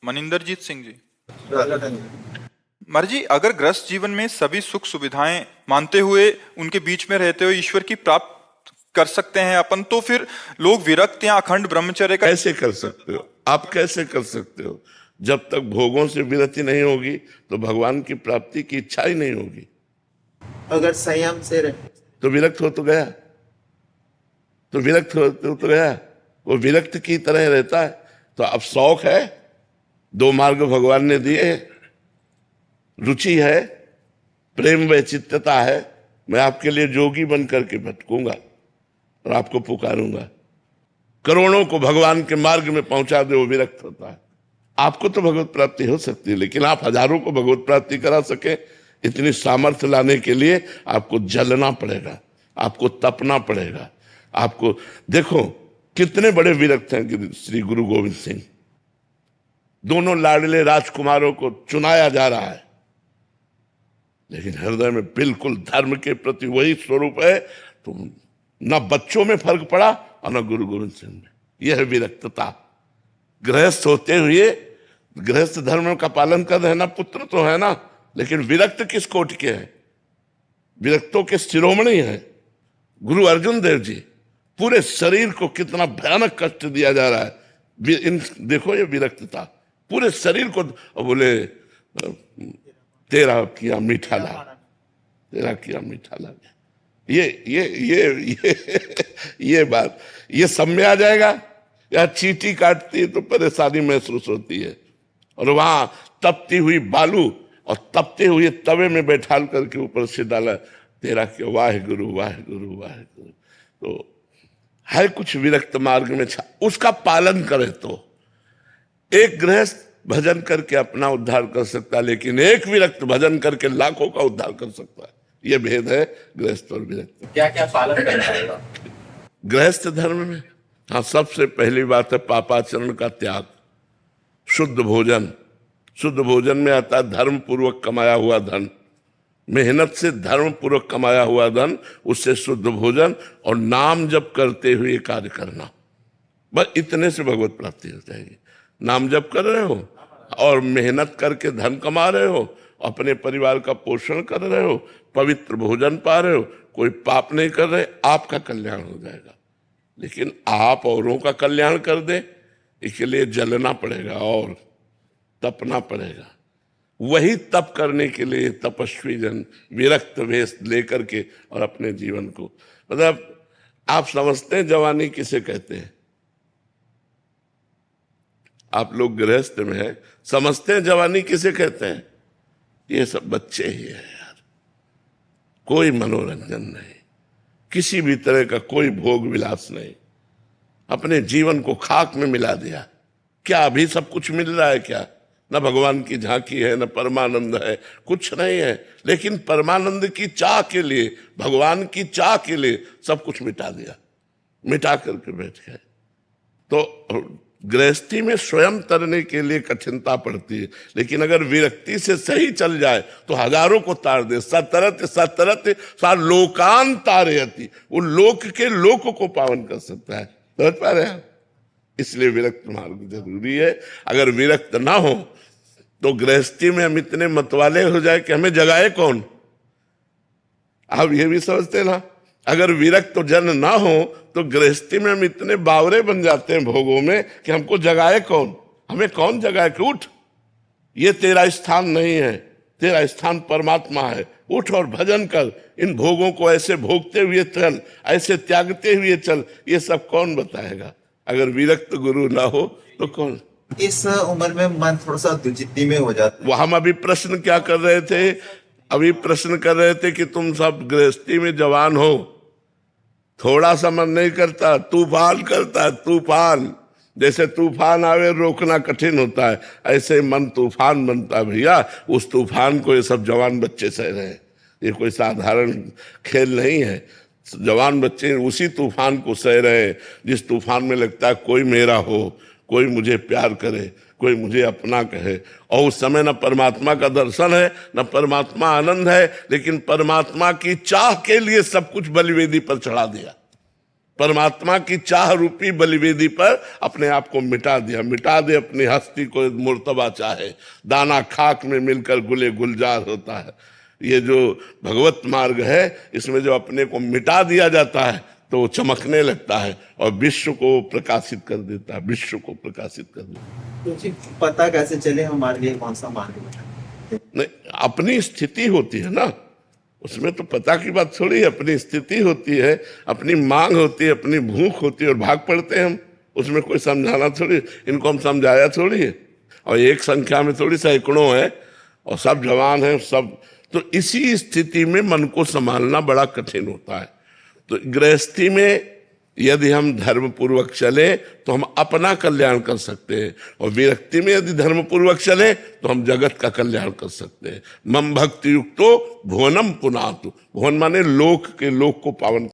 मनिंदरजीत सिंह जी। मर जी, अगर गृहस्थ जीवन में सभी सुख सुविधाएं मानते हुए उनके बीच में रहते हुए ईश्वर की प्राप्त कर सकते हैं अपन, तो फिर लोग विरक्त या अखंड ब्रह्मचर्य का कैसे कर सकते हो? आप कैसे कर सकते हो? जब तक भोगों से विरति नहीं होगी तो भगवान की प्राप्ति की इच्छा ही नहीं होगी। अगर संयम से रहे तो विरक्त हो तो गया, तो विरक्त हो तो गया, वो विरक्त की तरह रहता है। तो अब शौक है, दो मार्ग भगवान ने दिए, रुचि है, प्रेम वैचित्रता है। मैं आपके लिए जोगी बन करके भटकूंगा और आपको पुकारूंगा। करोड़ों को भगवान के मार्ग में पहुंचा दे, वो विरक्त होता है। आपको तो भगवत प्राप्ति हो सकती है, लेकिन आप हजारों को भगवत प्राप्ति करा सके, इतनी सामर्थ्य लाने के लिए आपको जलना पड़ेगा, आपको तपना पड़ेगा। आपको देखो कितने बड़े विरक्त हैं कि श्री गुरु गोविंद सिंह, दोनों लाडले राजकुमारों को चुनाया जा रहा है, लेकिन हृदय में बिल्कुल धर्म के प्रति वही स्वरूप है। तो न बच्चों में फर्क पड़ा और न गुरु गोविंद सिंह में। यह है विरक्तता। गृहस्थ होते हुए गृहस्थ धर्म का पालन कर रहे हैं ना, पुत्र तो है ना, लेकिन विरक्त किस कोट के हैं? विरक्तों के शिरोमणि हैं गुरु अर्जुन देव जी। पूरे शरीर को कितना भयानक कष्ट दिया जा रहा है। देखो ये विरक्तता, पूरे शरीर को। बोले तेरा किया मीठा लाग, तेरा किया मीठा लाग। ये बात, ये सब में आ जाएगा। या चींटी काटती है तो परेशानी महसूस होती है, और वहां तपती हुई बालू और तपते हुए तवे में बैठाल करके ऊपर से डाला तेरा क्यों, वाहे गुरु वाहे गुरु वाहे गुरु। तो है कुछ विरक्त मार्ग में उसका पालन करे तो एक गृहस्थ भजन करके अपना उद्धार कर सकता है, लेकिन एक विरक्त भजन करके लाखों का उद्धार कर सकता है। यह भेद है गृहस्थ और विरक्त। क्या क्या पालन करना होगा गृहस्थ धर्म में? हाँ, सबसे पहली बात है पापाचरण का त्याग, शुद्ध भोजन। शुद्ध भोजन में आता है धर्म पूर्वक कमाया हुआ धन, मेहनत से धर्म पूर्वक कमाया हुआ धन, उससे शुद्ध भोजन और नाम जप करते हुए कार्य करना। बस इतने से भगवत प्राप्ति हो जाएगी। नाम जप कर रहे हो और मेहनत करके धन कमा रहे हो, अपने परिवार का पोषण कर रहे हो, पवित्र भोजन पा रहे हो, कोई पाप नहीं कर रहे, आपका कल्याण हो जाएगा। लेकिन आप औरों का कल्याण कर दे, इसके लिए जलना पड़ेगा और तपना पड़ेगा। वही तप करने के लिए तपस्वी जन विरक्त वेश लेकर के और अपने जीवन को, मतलब आप समझते हैं जवानी किसे कहते हैं? आप लोग गृहस्थ में हैं, समझते हैं जवानी किसे कहते हैं? ये सब बच्चे ही है यार, कोई मनोरंजन नहीं, किसी भी तरह का कोई भोग विलास नहीं, अपने जीवन को खाक में मिला दिया। क्या अभी सब कुछ मिल रहा है क्या? न भगवान की झांकी है, न परमानंद है, कुछ नहीं है। लेकिन परमानंद की चाह के लिए, भगवान की चाह के लिए सब कुछ मिटा दिया, मिटा करके बैठ गए। तो गृहस्थी में स्वयं तरने के लिए कठिनता पड़ती है, लेकिन अगर विरक्ति से सही चल जाए तो हजारों को तार दे। सतरत सतरत सा लोकान तारयति, वो लोक के लोक को पावन कर सकता है। समझ पा रहे हैं? इसलिए विरक्त मार्ग जरूरी है। अगर विरक्त ना हो तो गृहस्थी में हम इतने मतवाले हो जाए कि हमें जगाए कौन। आप ये भी समझते ना, अगर विरक्त जन ना हो तो गृहस्थी में हम इतने बावरे बन जाते हैं भोगों में कि हमको जगाए कौन, हमें कौन जगाए कि उठ, ये तेरा स्थान नहीं है, तेरा स्थान परमात्मा है, उठ और भजन कर, इन भोगों को ऐसे भोगते हुए चल, ऐसे त्यागते हुए चल। ये सब कौन बताएगा? अगर विरक्त गुरु ना हो तो कौन? इस उम्र में मन थोड़ा सा जिद्दी में हो जाता है। वो हम अभी प्रश्न क्या कर रहे थे? अभी प्रश्न कर रहे थे कि तुम सब गृहस्थी में जवान हो, थोड़ा सा मन नहीं करता, तूफान करता है, तूफान। जैसे तूफान आवे रोकना कठिन होता है, ऐसे मन तूफान बनता है भैया। उस तूफान को ये सब जवान बच्चे सह रहे हैं, ये कोई साधारण खेल नहीं है। जवान बच्चे उसी तूफान को सह रहे हैं जिस तूफान में लगता है कोई मेरा हो, कोई मुझे प्यार करे, कोई मुझे अपना कहे। और उस समय न परमात्मा का दर्शन है, न परमात्मा आनंद है, लेकिन परमात्मा की चाह के लिए सब कुछ बलिवेदी पर चढ़ा दिया। परमात्मा की चाह रूपी बलिवेदी पर अपने आप को मिटा दिया। मिटा दे अपनी हस्ती को मुर्तबा चाहे, दाना खाक में मिलकर गुले गुलजार होता है। ये जो भगवत मार्ग है, इसमें जो अपने को मिटा दिया जाता है तो वो चमकने लगता है और विश्व को प्रकाशित कर देता है, विश्व को प्रकाशित कर देता है। तो जी पता कैसे चले हमारे लिए कौन सा मार्ग है? नहीं, अपनी स्थिति होती है ना, उसमें तो पता की बात थोड़ी है। अपनी स्थिति होती है, अपनी मांग होती है, अपनी भूख होती है और भाग पड़ते हैं हम। उसमें कोई समझाना थोड़ी, इनको हम समझाया थोड़ी है। और एक संख्या में थोड़ी सैकड़ों है और सब जवान हैं सब। तो इसी स्थिति में मन को संभालना बड़ा कठिन होता है। तो गृहस्थी में यदि हम धर्म पूर्वक चले तो हम अपना कल्याण कर सकते हैं, और विरक्ति में यदि धर्म पूर्वक चले तो हम जगत का कल्याण कर सकते हैं। मम भक्ति युक्तो भुवनम पुनातु। भुवन माने लोक के, लोक को पावन